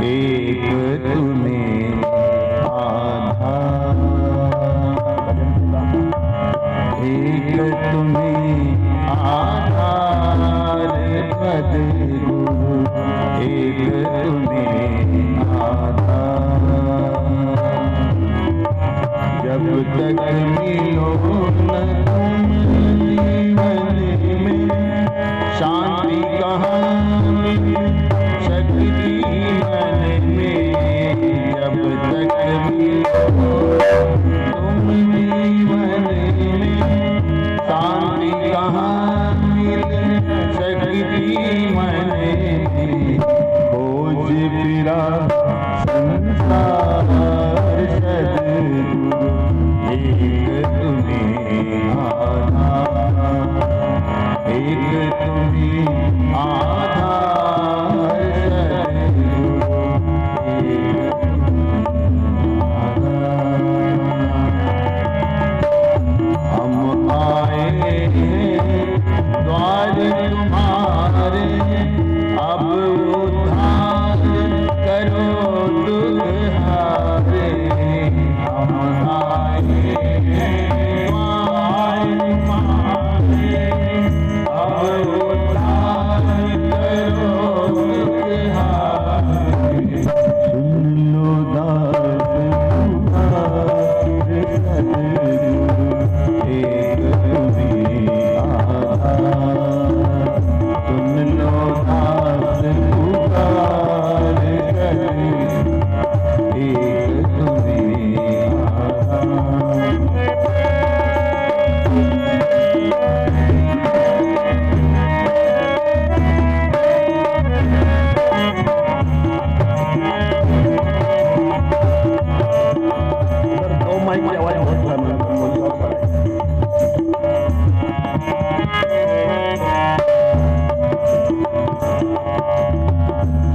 एक तुम्हें आधार, एक तुम्हें आधार सद्गुरु, एक तुम्हें आधार। जब तक मिलो न तुम जीवन में, शांति कहाँ मिले शक्ति मन में। जब तक मिलो तुम जीवन में, शांति कहाँ मिले शक्ति मन में। खोज फिरा संसार सद्गुरु, एक तुम्हें आधार, एक तुम्हें आधार सद्गुरु, एक तुम्हें आधार। हम आए हैं द्वार तुम्हारे, अब उद्धार करो दुख हारे। हम आए हैं द्वार तुम्हारे, अब उद्धार करो दुख हारे। सुन लो दास पुकार सद्गुरु, एक तुम्हें आधार। सुन लो दास पुकार सद्गुरु, एक तुम्हें आधार। दो माइक की आवाज बहुत कम है।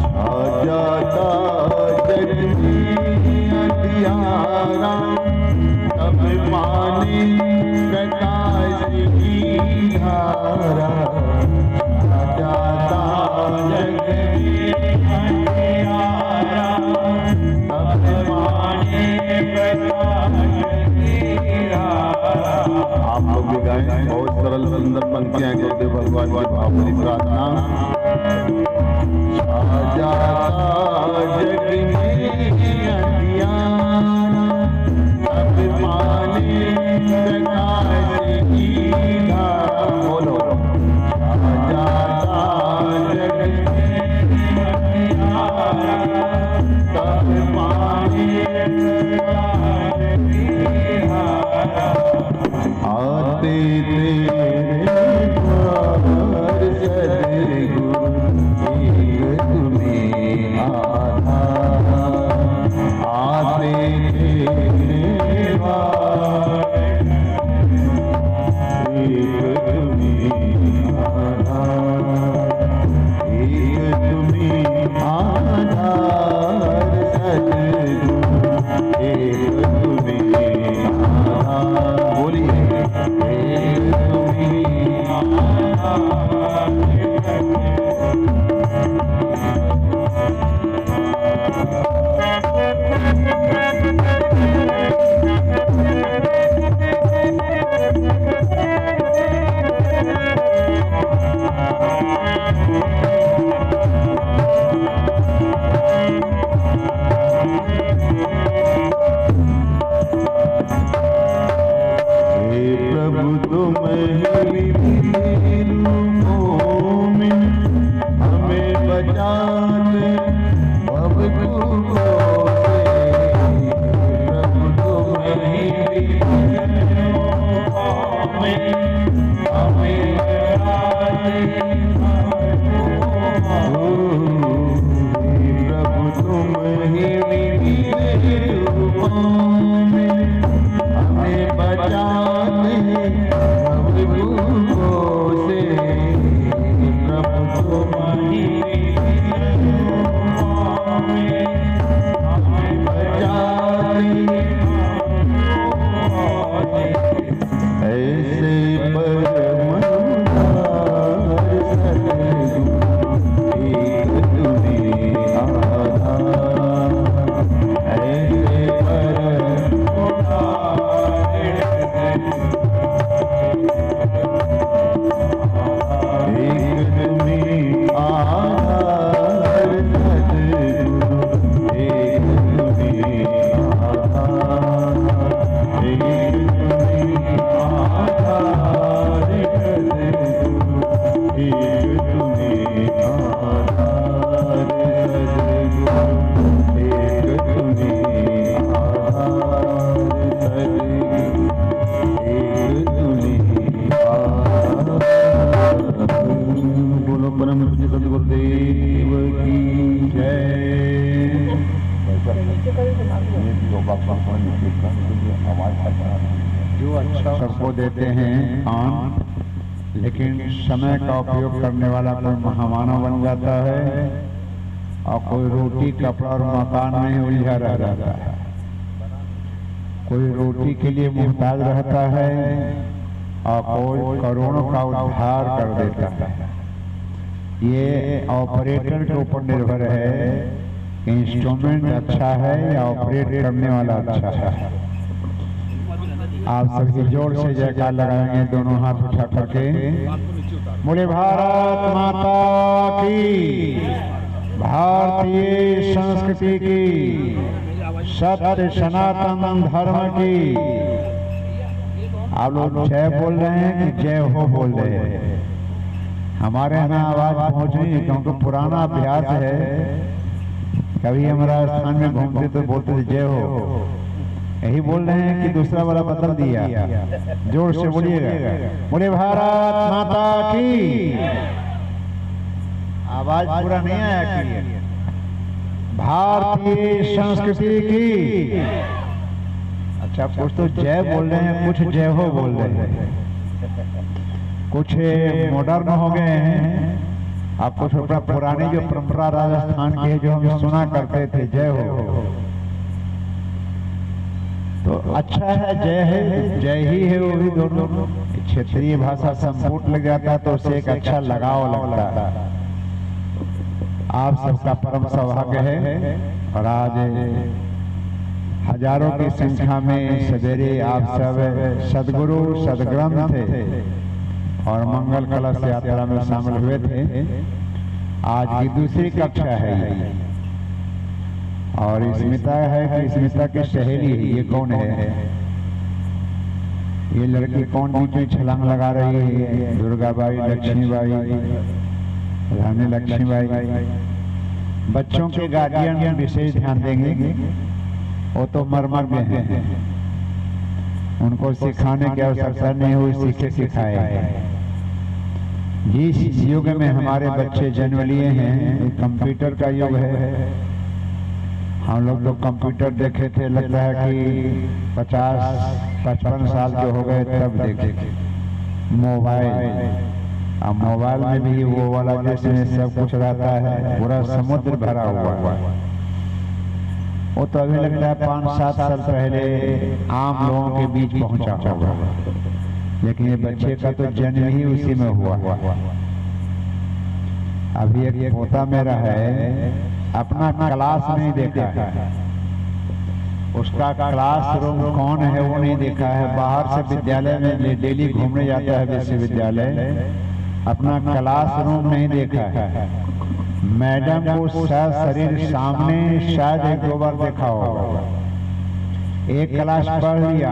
छा जाता जग में अंधियारा, तब माने प्रकाश की धारा। छा जाता जग में अंधियारा, तब माने प्रकाश की धारा। आप लोग भी गाएं, बहुत सरल सुंदर पंक्तियां हैं गुरुदेव भगवान की भावनी प्रार्थना। छा जाता जग में अंधियारा, तब माने प्रकाश की धारा। बोलो, छा जाता जग में अंधियारा, तब माने प्रकाश की धारा। आते तेरे द्वार सद्गुरु, सदगुरुदेव की जय। जो अच्छा सबको देते हैं कान, लेकिन समय का उपयोग करने वाला कोई महामानव बन जाता है और कोई रोटी कपड़ा और मकान में उलझा रह जाता है। कोई रोटी के लिए मुहताज रहता है और कोई करोड़ों का उद्धार कर देता है। ये ऑपरेटर के ऊपर निर्भर है कि इंस्ट्रूमेंट अच्छा है या ऑपरेट करने वाला अच्छा है। आप सभी जोर से जयकार लगाएंगे, दोनों हाथ उठा करके। बोले भारत माता की, भारतीय संस्कृति की, सत्य सनातन धर्म की। आप लोग जय बोल रहे हैं कि जय हो बोल रहे हैं? हमारे यहाँ आवाज पहुंच रही है, क्योंकि पुराना अभ्यास है। कभी हमारा स्थान में घूमते तो बोलते थे जय हो, यही बोल रहे हैं कि दूसरा वाला बदल दिया? जोर से बोलिएगा, बोले भारत माता की। आवाज पूरा नहीं आया कि भारतीय संस्कृति की। अच्छा, कुछ तो जय बोल रहे हैं, कुछ जय हो बोल रहे हैं। कुछ मॉडर्न हो गए हैं, आप कुछ अपना पुरानी जो परंपरा राजस्थान की है जो हम सुना करते थे जय हो, तो अच्छा है, जय है, जय ही है। वो भी दोनों क्षेत्रीय भाषा संपूर्ण लग जाता है तो उससे एक अच्छा लगाव लगता है। आप सबका परम सौभाग्य है और आज हजारों की संख्या में सवेरे आप सब सदगुरु सदग्रंथ और मंगल कलश यात्रा में शामिल हुए थे। आज की दूसरी कक्षा है और स्मिता है कि स्मिता की सहेली है। ये कौन है? ये लड़की कौन बीच में छलांग लगा रही है? दुर्गाबाई, लक्ष्मीबाई, रानी लक्ष्मीबाई। बच्चों के गार्डियन विशेष ध्यान देंगे, वो तो मर्मज्ञ हैं, उनको सिखाने की आवश्यकता नहीं हुई, सीखे सिखाए। जिस युग में हमारे बच्चे जन्म लिए हैं, कंप्यूटर का युग है। हम लोग तो कंप्यूटर देखे थे, लगता है कि 50-55 साल के हो गए तब देखे। मोबाइल, अब मोबाइल में भी वो वाला जिसमें सब कुछ रहता है, पूरा समुद्र भरा हुआ है। वो तो अभी लगता है 5-7 साल पहले आम लोगों के बीच पहुंचा होगा, लेकिन ये बच्चे का तो जन्म ही उसी में हुआ। अभी एक पोता मेरा है, अपना क्लास नहीं देखा है, उसका क्लासरूम कौन है वो नहीं देखा है। बाहर से विद्यालय में डेली घूमने जाता है विश्वविद्यालय, अपना क्लासरूम नहीं देखा है। मैडम को शायद शरीर सामने शायद 1-2 बार देखा होगा। एक क्लास पढ़ लिया,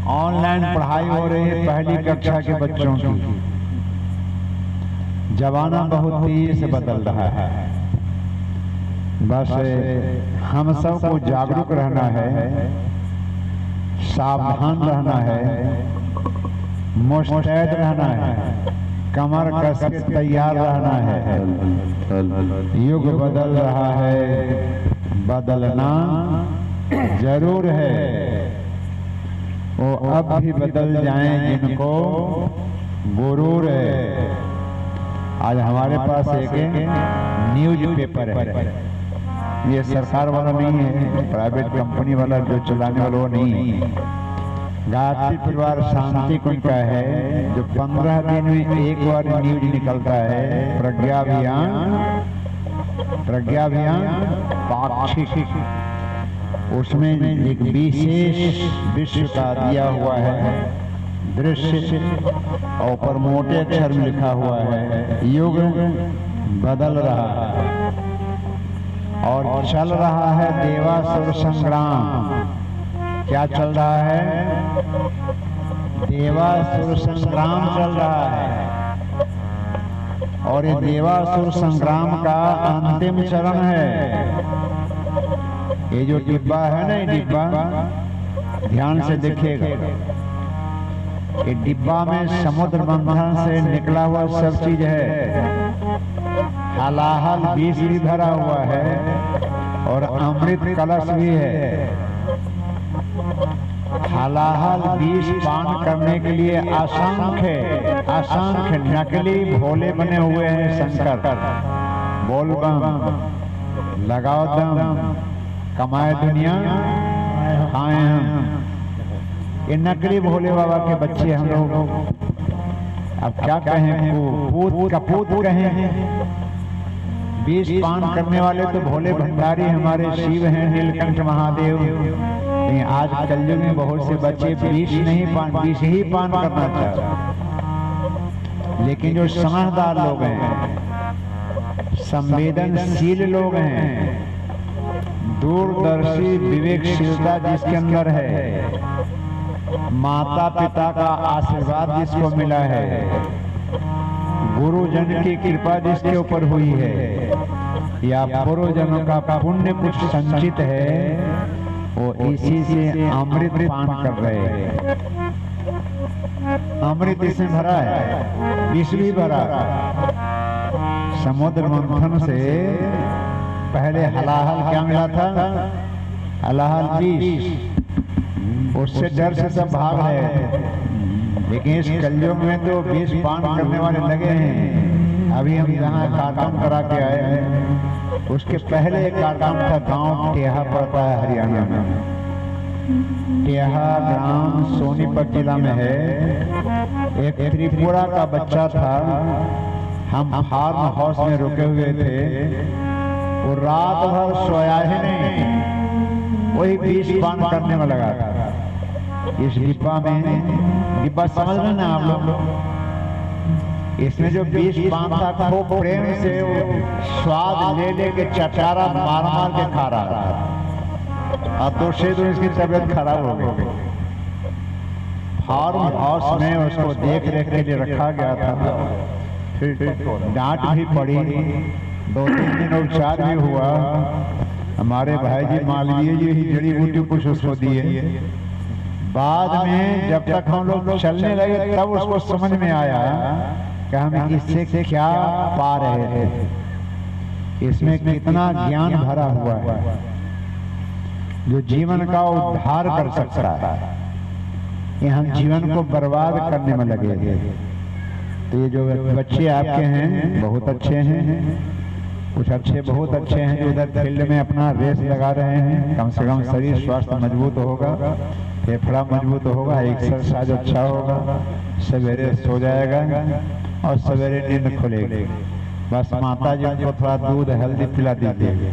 ऑनलाइन पढ़ाई हो रही है पहली कक्षा के बच्चों की। जमाना बहुत तेजी से बदल रहा है। बस हम सबको जागरूक रहना है, सावधान रहना है, मुस्तैद रहना है, कमर कस के तैयार रहना है। युग बदल रहा है, बदलना जरूर है। वो अब भी बदल जाएं जिनको गुरूर है। आज हमारे पास एक न्यूज पेपर है, ये सरकार वाला नहीं है, प्राइवेट कंपनी वाला जो चलाने वाला वो नहीं है। गायत्री परिवार शांति कुंज का है, जो 15 दिन में एक बार न्यूज निकलता है। प्रज्ञा अभियान पाक्षिक, उसमें एक विशेष विश्व का दिया हुआ है दृश्य और ऊपर मोटे अक्षर में लिखा हुआ है युग बदल रहा है और चल रहा है देवासुर संग्राम। क्या चल रहा है? देवासुर संग्राम चल रहा है और ये देवासुर संग्राम का अंतिम चरण है। ये जो डिब्बा है ना, ये डिब्बा ध्यान से देखिएगा, कि डिब्बा में समुद्र मंथन से निकला हुआ सब चीज है, हलाहल विष भी भरा हुआ है और अमृत कलश भी है। हलाहल विष पान करने के लिए असंख्य नकली भोले बने हुए हैं शंकर। बोल बम, लगाओ दम, कमाए दुनिया खाए हम। ये नकली भोले बाबा के बच्चे हम लोग, अब क्या कहें, पूत कपूत कहें। विष पान करने वाले तो भोले भंडारी हमारे शिव हैं, नीलकंठ महादेव। लेकिन आज कलयुग में बहुत से बच्चे विष विष ही पान करना चाहते। लेकिन जो समझदार लोग हैं, संवेदनशील लोग हैं, दूरदर्शी विवेकशीलता जिसके अंदर है, माता पिता का आशीर्वाद जिसको मिला है, गुरुजन की कृपा जिसके ऊपर हुई है, या पूर्वजनों का पुण्य कुछ संचित है, वो इसी से अमृत पान कर रहे हैं। अमृत इसमें भरा है, विष भी भरा। समुद्र मंथन से पहले हलाहल क्या मिला था? हलाहल विष। उससे डर से सब भाग रहे थे। लेकिन इस कलयुग में तो विष पान करने वाले लगे हैं। अभी हम यहाँ कार्यक्रम करा के आए हैं, उसके पहले एक कार्यक्रम था, गांव टेहा पड़ता है हरियाणा में। टेहा ग्राम सोनीपत जिला में है। एक त्रिपुरा का बच्चा था, हम फार्म हाउस में रुके हुए थे। वो रात भर सोया ही नहीं, वही विष पान करने में लगा था। इस डिब्बा में, डिब्बा समझ रहे ना आप लोग, इसमें जो विष पान था खूब प्रेम से स्वाद ले लेके चटारा मार मार के खा रहा था। अब तो से इसकी तबीयत खराब हो गई। फार्म हाउस में उसको देख रेख के लिए रखा गया था। फिर डांट भी पड़ी, 2-3 दिन उपचार भी हुआ। हमारे भाई जी मालवीय जी ही जड़ी बूटी कुछ उसको दिए। बाद में जब तक हम लोग चलने लगे तब उसको समझ में आया कि हम इससे क्या पा रहे थे, इसमें कितना ज्ञान भरा हुआ है जो जीवन का उद्धार कर सकता है। ये हम जीवन को बर्बाद करने में लगे थे। तो ये जो बच्चे आपके हैं बहुत अच्छे हैं, कुछ अच्छे बहुत अच्छे हैं जो उधर फील्ड में अपना रेस लगा रहे हैं। कम से कम शरीर स्वास्थ्य मजबूत होगा, फेफड़ा मजबूत होगा, एक्सरसाइज अच्छा होगा, सवेरे सो जाएगा और सवेरे नींद खुलेगी। बस माता जी को थोड़ा दूध हल्दी पिला दीजिए।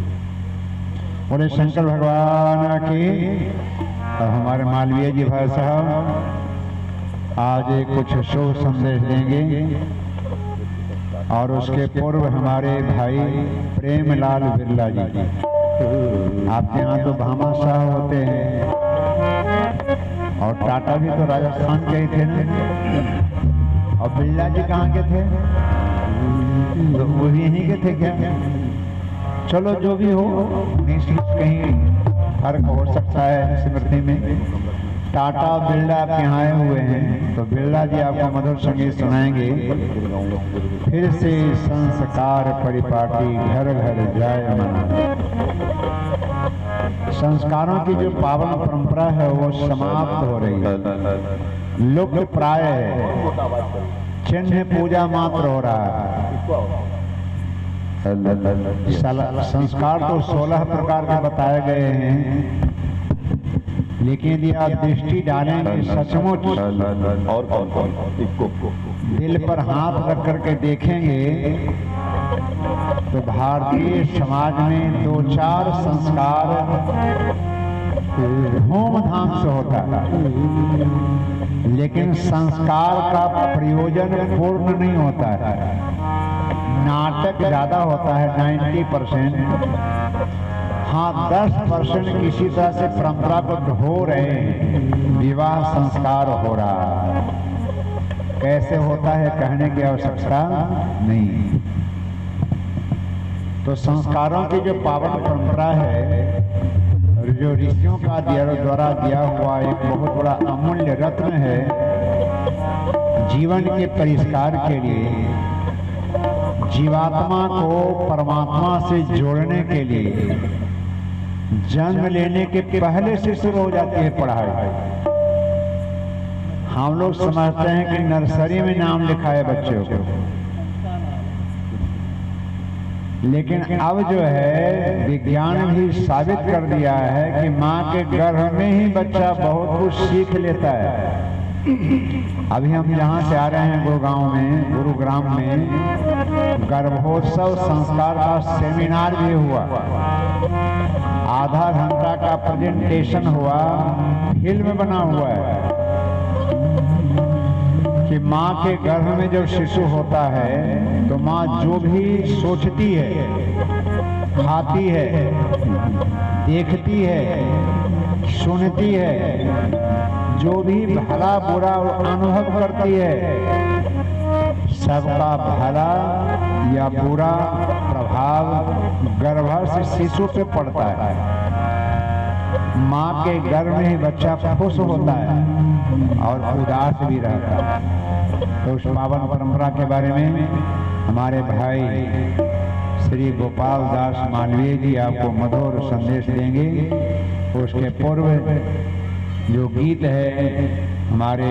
बोले शंकर भगवान की। और हमारे मालवीय जी भाई साहब आज कुछ शुभ संदेश देंगे। और उसके पूर्व हमारे भाई प्रेमलाल बिरला जी, आपके यहाँ तो भामाशाह होते हैं, और टाटा भी तो राजस्थान के ही थे ना। और बिरला जी कहाँ के थे? तो वो भी यहीं के थे क्या? चलो जो भी हो, निश्चित कहीं फर्क हो सकता है स्मृति में। टाटा बिरला आपके यहाँ आए हुए हैं, तो बिरला जी आपको मधुर संगीत सुनाएंगे। फिर से संस्कार परिपाटी घर घर जाए मन। संस्कारों की जो पावन परंपरा है वो समाप्त हो रही है, लुप्त प्राय है, चिन्ह पूजा मात्र हो रहा है। संस्कार तो 16 प्रकार के बताए गए हैं, लेकिन यदि आप दृष्टि डालेंगे सचमुच और दिल पर हाथ रख करके देखेंगे तो भारतीय समाज में 2-4 संस्कार धूमधाम से होता है, लेकिन संस्कार का प्रयोजन पूर्ण नहीं होता है। नाटक ज्यादा होता है 90%। हाँ 10% किसी तरह से परंपरा को ढो रहे हैं, विवाह संस्कार हो रहा है। कैसे होता है कहने की आवश्यकता नहीं। तो संस्कारों की जो पावन परंपरा है, जो ऋषियों का द्वारा दिया हुआ एक बहुत बड़ा अमूल्य रत्न है, जीवन के परिष्कार के लिए, जीवात्मा को परमात्मा से जोड़ने के लिए जन्म लेने के पहले से शुरू हो जाती है पढ़ाई। हम लोग समझते हैं कि नर्सरी में नाम लिखा है बच्चों को, लेकिन अब जो है विज्ञान भी साबित कर दिया है कि माँ के गर्भ में ही बच्चा बहुत कुछ सीख लेता है। अभी हम यहाँ से आ रहे हैं गुरुग्राम में गर्भोत्सव संस्कार का सेमिनार भी हुआ, आधा घंटा का प्रेजेंटेशन हुआ, फिल्म बना हुआ है कि माँ के गर्भ में जब शिशु होता है तो माँ जो भी सोचती है, खाती है, देखती है, सुनती है, जो भी भला बुरा अनुभव करती है, सबका भला या बुरा प्रभाव गर्भस्थ शिशु पे पड़ता है। माँ के गर्भ में ही बच्चा खुश होता है और उदास भी रहता है। तो उस पावन परंपरा के बारे में हमारे भाई श्री गोपाल दास मालवीय जी आपको मधुर संदेश देंगे। उसके पूर्व जो गीत है हमारे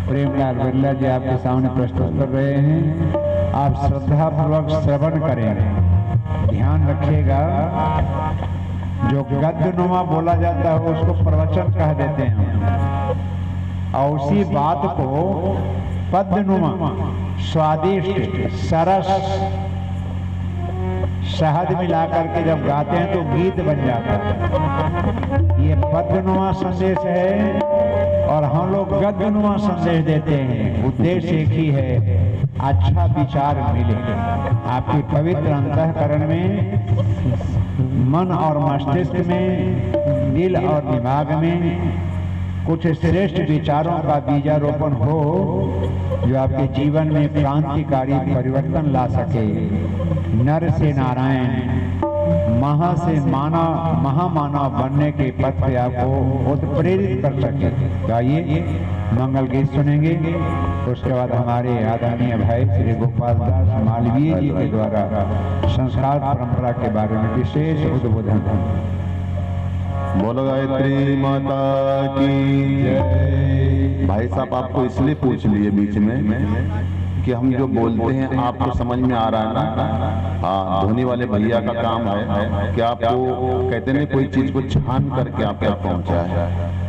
प्रेमलाल बिरला जी आपके सामने प्रस्तुत कर रहे हैं, आप श्रद्धा पूर्वक श्रवण करेंगे। ध्यान रखिएगा, जो गद्यनुमा बोला जाता है उसको प्रवचन कह देते हैं और उसी बात को पद्यनुमा, स्वादिष्ट, सरस, शहद मिलाकर के जब गाते हैं तो गीत बन जाता है। ये पद्यनुमा संदेश है और हम लोग गद्यनुमा संदेश देते हैं। उद्देश्य एक ही है, अच्छा विचार मिले आपकी पवित्र अंतःकरण में, मन और मस्तिष्क में, दिल और दिमाग में कुछ श्रेष्ठ विचारों का बीजारोपण हो जो आपके जीवन में क्रांतिकारी परिवर्तन ला सके। नर से नारायण, महा से महामानव बनने के पथ पे आपको उत्प्रेरित कर सके। आइए मंगल गीत सुनेंगे, उसके बाद हमारे आदरणीय भाई श्री गोपाल दास मालवीय जी के द्वारा संस्कार परंपरा के बारे में विशेष उद्बोधन। बोलो गायत्री माता की जय। भाई साहब आपको इसलिए पूछ लिए बीच में कि हम जो बोलते हैं आपको समझ में आ रहा है ना। हाँ, धोनी वाले भैया का काम है कि आपको कहते हैं कोई चीज को छान करके आप तक पहुंचा है,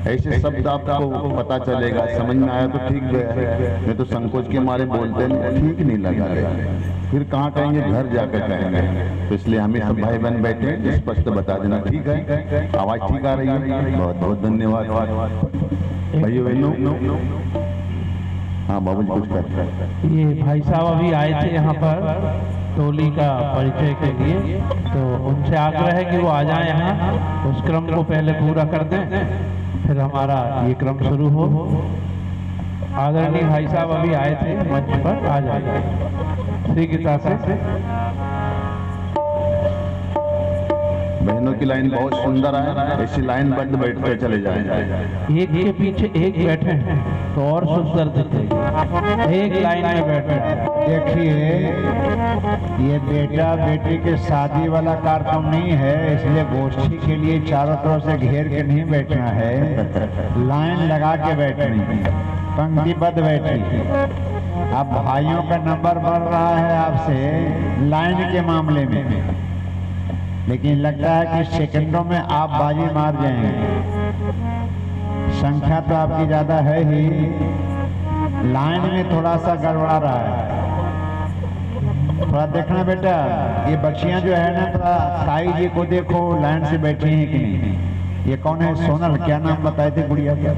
ऐसे शब्द आपको पता चलेगा, समझ में आया तो ठीक है, मैं तो संकोच के मारे बोलते ठीक नहीं लगा फिर कहाँ कहेंगे, घर जाकर कहेंगे। तो इसलिए हमें सब भाई बहन बैठे स्पष्ट बता देना, ठीक है? आवाज ठीक आ रही है? बहुत बहुत धन्यवाद भाइयों बहनों। हाँ बाबू जी कुछ कर। ये भाई साहब अभी आए थे यहाँ पर टोली का परिचय के लिए, तो उनसे आग्रह है कि वो आ जाए यहाँ, उस क्रम को पहले पूरा कर दें, फिर हमारा ये क्रम शुरू हो। आदरणीय भाई साहब अभी आए थे मंच पर, आ जाए श्री गीता से। बहनों की लाइन बहुत सुंदर है, ऐसी लाइन बंद बैठ कर चले जाएंगे, एक के पीछे एक बैठे हैं तो और सुंदर दिखेगी, एक लाइन में बैठे। देखिए ये बेटा बेटी के शादी वाला कार्यक्रम नहीं है, इसलिए गोष्ठी के लिए चारों तरफ से घेर के नहीं बैठना है, लाइन लगा के बैठनी है, पंक्तिबद्ध बैठी। अब भाइयों का नंबर बढ़ रहा है आपसे लाइन के मामले में, लेकिन लगता है कि सेकंडों में आप बाजी मार जाएंगे। संख्या तो आपकी ज्यादा है ही, लाइन में थोड़ा सा गड़बड़ा रहा है, थोड़ा देखना बेटा। ये बच्चियां जो है ना, थोड़ा साई जी को देखो लाइन से बैठी हैं कि नहीं। ये कौन है? सोनल, क्या नाम बताए थे गुड़िया का?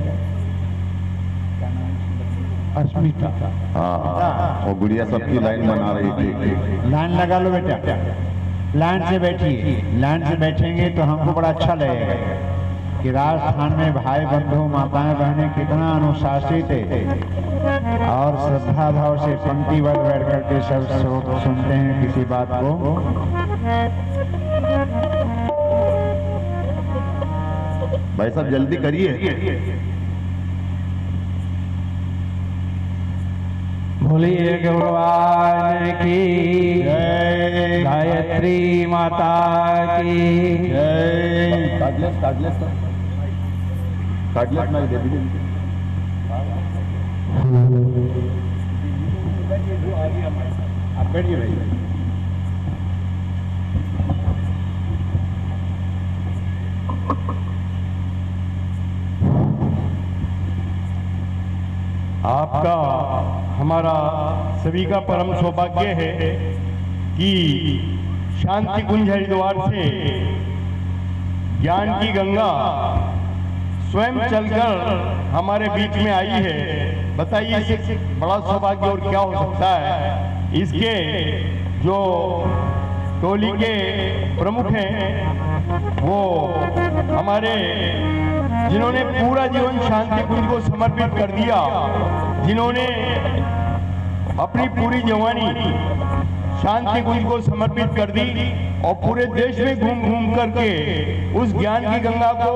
अस्मिता। हाँ, वो गुड़िया सबकी लाइन बना रही थी। लाइन लगा लो बेटा, लाइन से बैठिए। लाइन से बैठेंगे तो हमको बड़ा अच्छा लगेगा कि राजस्थान में भाई बंधु माताएं बहनें कितना अनुशासित है और श्रद्धा भाव से पंक्तिबद्ध बैठ करके सब सुनते हैं किसी बात को। भाई साहब जल्दी करिए। बोलिए भगवान की जय। गायत्री माता की जय। आप बैठिए भाई। आपका हमारा सभी का परम सौभाग्य है कि शांति कुंज हरिद्वार से ज्ञान की गंगा स्वयं चलकर हमारे बीच में आई है। बताइए इससे बड़ा सौभाग्य और क्या हो सकता है। इसके जो टोली के प्रमुख हैं वो हमारे जिन्होंने पूरा जीवन शांति कुंज को समर्पित कर दिया, जिन्होंने अपनी पूरी जवानी शांति कुंज को समर्पित कर दी और पूरे देश में घूम घूम करके उस ज्ञान की गंगा को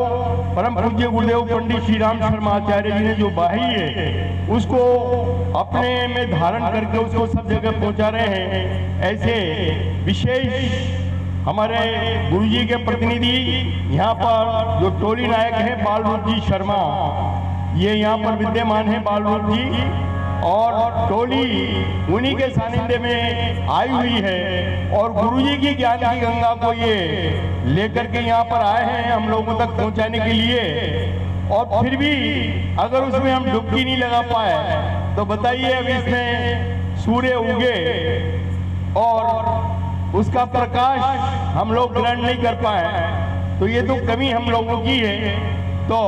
परम पूज्य गुरुदेव पंडित श्री राम शर्मा आचार्य जी ने जो बहाई है उसको अपने में धारण करके उसको सब जगह पहुंचा रहे हैं। ऐसे विशेष हमारे गुरुजी के प्रतिनिधि यहाँ पर जो टोली नायक हैं बालरूप जी शर्मा, ये यहाँ पर विद्यमान है बालरूप जी, और टोली उन्हीं के सानिध्य में आई हुई है और गुरुजी की ज्ञान की गंगा को ये लेकर के यहाँ पर आए हैं हम लोगों तक पहुँचाने के लिए। और फिर भी अगर उसमें हम डुबकी नहीं लगा पाए तो बताइए, अब इसमें सूर्य उगे और उसका प्रकाश हम लोग ग्रहण नहीं कर पाए तो ये तो कमी हम लोगों की है। तो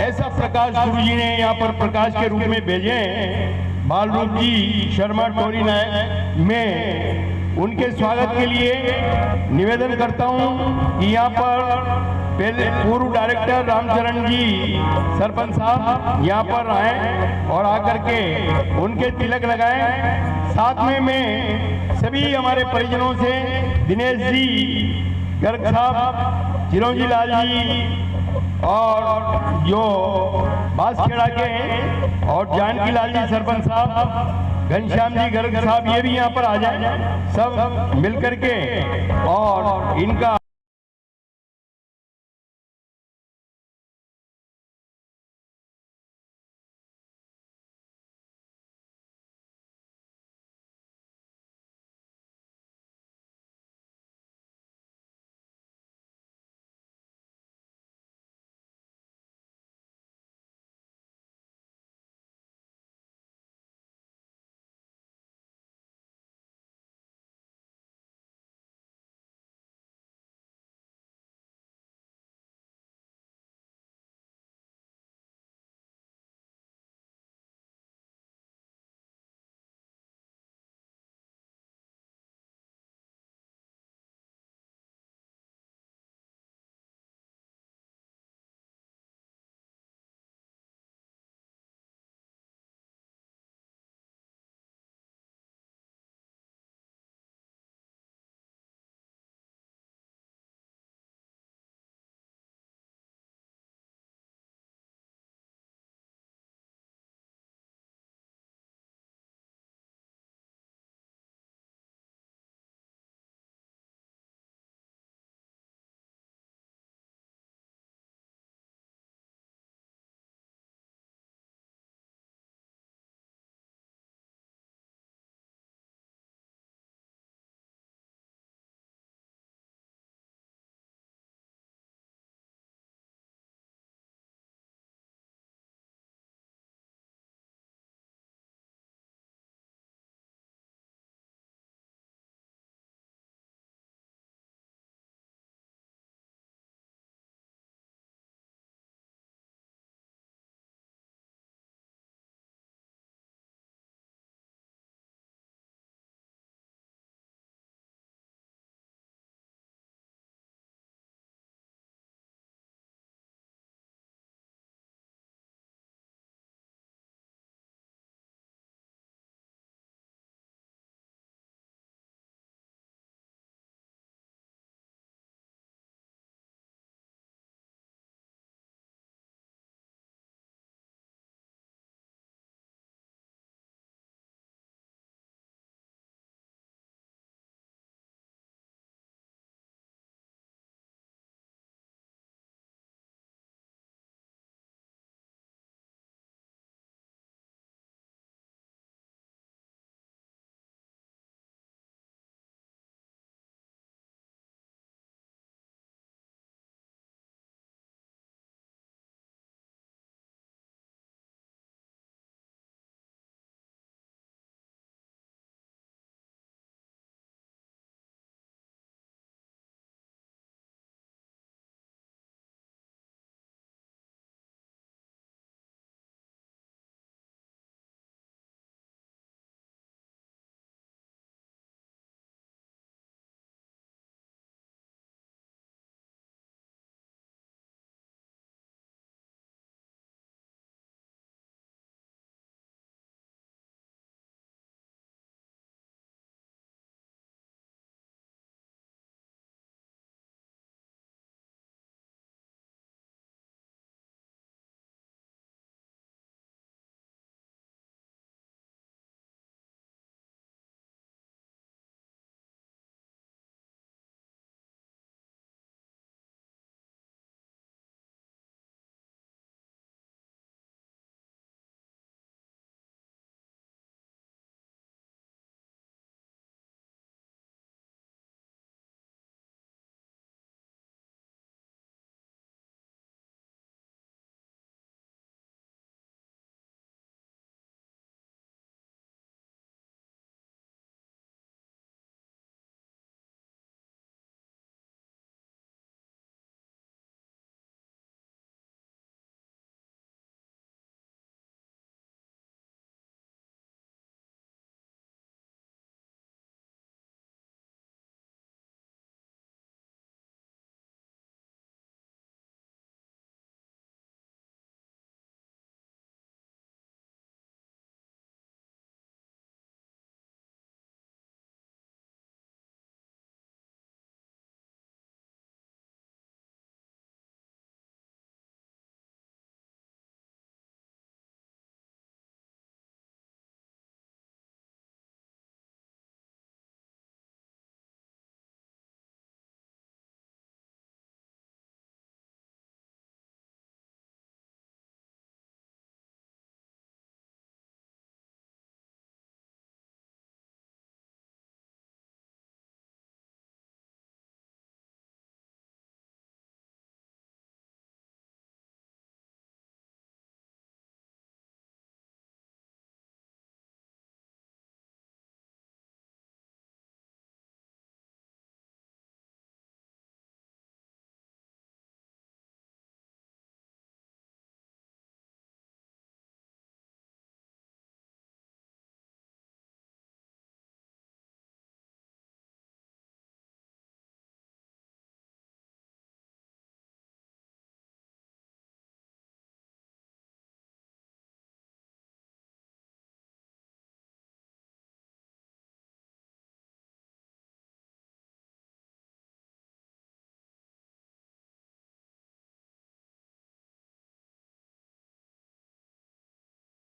ऐसा प्रकाश गुरुजी ने यहाँ पर प्रकाश के रूप में भेजे हैं। बालरूप जी शर्मा टोली नायक में उनके स्वागत के लिए निवेदन करता हूँ कि यहाँ पर पहले पूर्व डायरेक्टर रामचरण जी सरपंच साहब यहाँ पर आए और आकर के उनके तिलक लगाएं। साथ में मैं सभी हमारे परिजनों से दिनेश जी गर्ग साहब, चिरंजी लाल जी और जो बांसखेड़ा के हैं और जानकी लाल जी सरपंच साहब, घनश्याम जी गर्ग साहब, ये भी यहाँ पर आ जाए सब मिलकर के और इनका